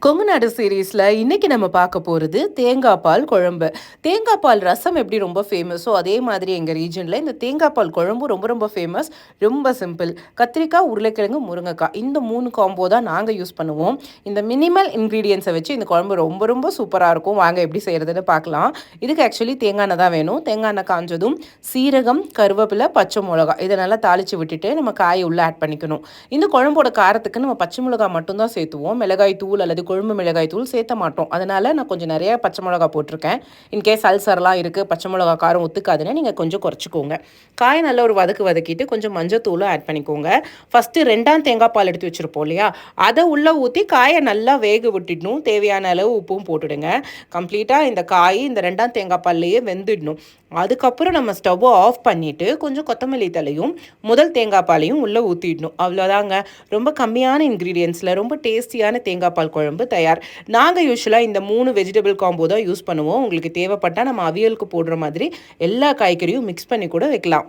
கொங்கு நாடு சீரீஸில் இன்றைக்கி நம்ம பார்க்க போகிறது தேங்காய் பால் குழம்பு. தேங்காய் பால் ரசம் எப்படி ரொம்ப ஃபேமஸோ அதே மாதிரி எங்கள் ரீஜனில் இந்த தேங்காய் பால் குழம்பு ரொம்ப ரொம்ப ஃபேமஸ். ரொம்ப சிம்பிள். கத்திரிக்காய், உருளைக்கிழங்கு, முருங்கைக்காய் இந்த 3 காம்போ தான் நாங்கள் யூஸ் பண்ணுவோம். இந்த மினிமல் இன்க்ரீடியன்ஸை வச்சு இந்த குழம்பு ரொம்ப ரொம்ப சூப்பராக இருக்கும். வாங்க எப்படி செய்கிறதுன்னு பார்க்கலாம். இதுக்கு ஆக்சுவலி தேங்காய் எண்ணெய் தான் வேணும். தேங்காய் எண்ணெய் காஞ்சதும் சீரகம், கருவேப்பிலை, பச்சை மிளகா இதை நல்லா தாளித்து விட்டுட்டு நம்ம காயை உள்ளே ஆட் பண்ணிக்கணும். இந்த குழம்போட காரத்துக்கு நம்ம பச்சை மிளகா மட்டும்தான் சேர்த்துவோம். மிளகாய் தூள் அல்லது கொழும்பு மிளகாய் தூள் சேர்த்த மாட்டோம். அதனால் நான் கொஞ்சம் நிறைய பச்சை மிளகா போட்டிருக்கேன். இன்கேஸ் அல்சர்லாம் இருக்குது, பச்சை மிளகா காரம் ஒத்துக்காதுன்னு நீங்கள் கொஞ்சம் குறைச்சிக்கோங்க. காயை நல்லா ஒரு வதக்கிட்டு கொஞ்சம் மஞ்சத்தூளும் ஆட் பண்ணிக்கோங்க. ஃபஸ்ட்டு 2ஆம் தேங்காய் பால் எடுத்து வச்சுருப்போம் இல்லையா, அதை உள்ளே ஊற்றி காயை நல்லா வேக விட்டுடணும். தேவையான அளவு உப்பும் போட்டுடுங்க. கம்ப்ளீட்டாக இந்த காய் இந்த 2ஆம் தேங்காய் பால்லையே வெந்துடணும். அதுக்கப்புறம் நம்ம ஸ்டவ்வை ஆஃப் பண்ணிவிட்டு கொஞ்சம் கொத்தமல்லி தலையும் முதல் தேங்காய் பாலையும் உள்ளே ஊற்றிடணும். அவ்வளோதாங்க. ரொம்ப கம்மியான இன்க்ரீடியன்ஸில் ரொம்ப டேஸ்டியான தேங்காய் பால் குழம்பு தயார். நாங்கள் யூஸ்வலாக இந்த 3 வெஜிடபிள் காம்போ தான் யூஸ் பண்ணுவோம். உங்களுக்கு தேவைப்பட்டால் நம்ம அவியலுக்கு போடுற மாதிரி எல்லா காய்கறியும் மிக்ஸ் பண்ணி கூட வைக்கலாம்.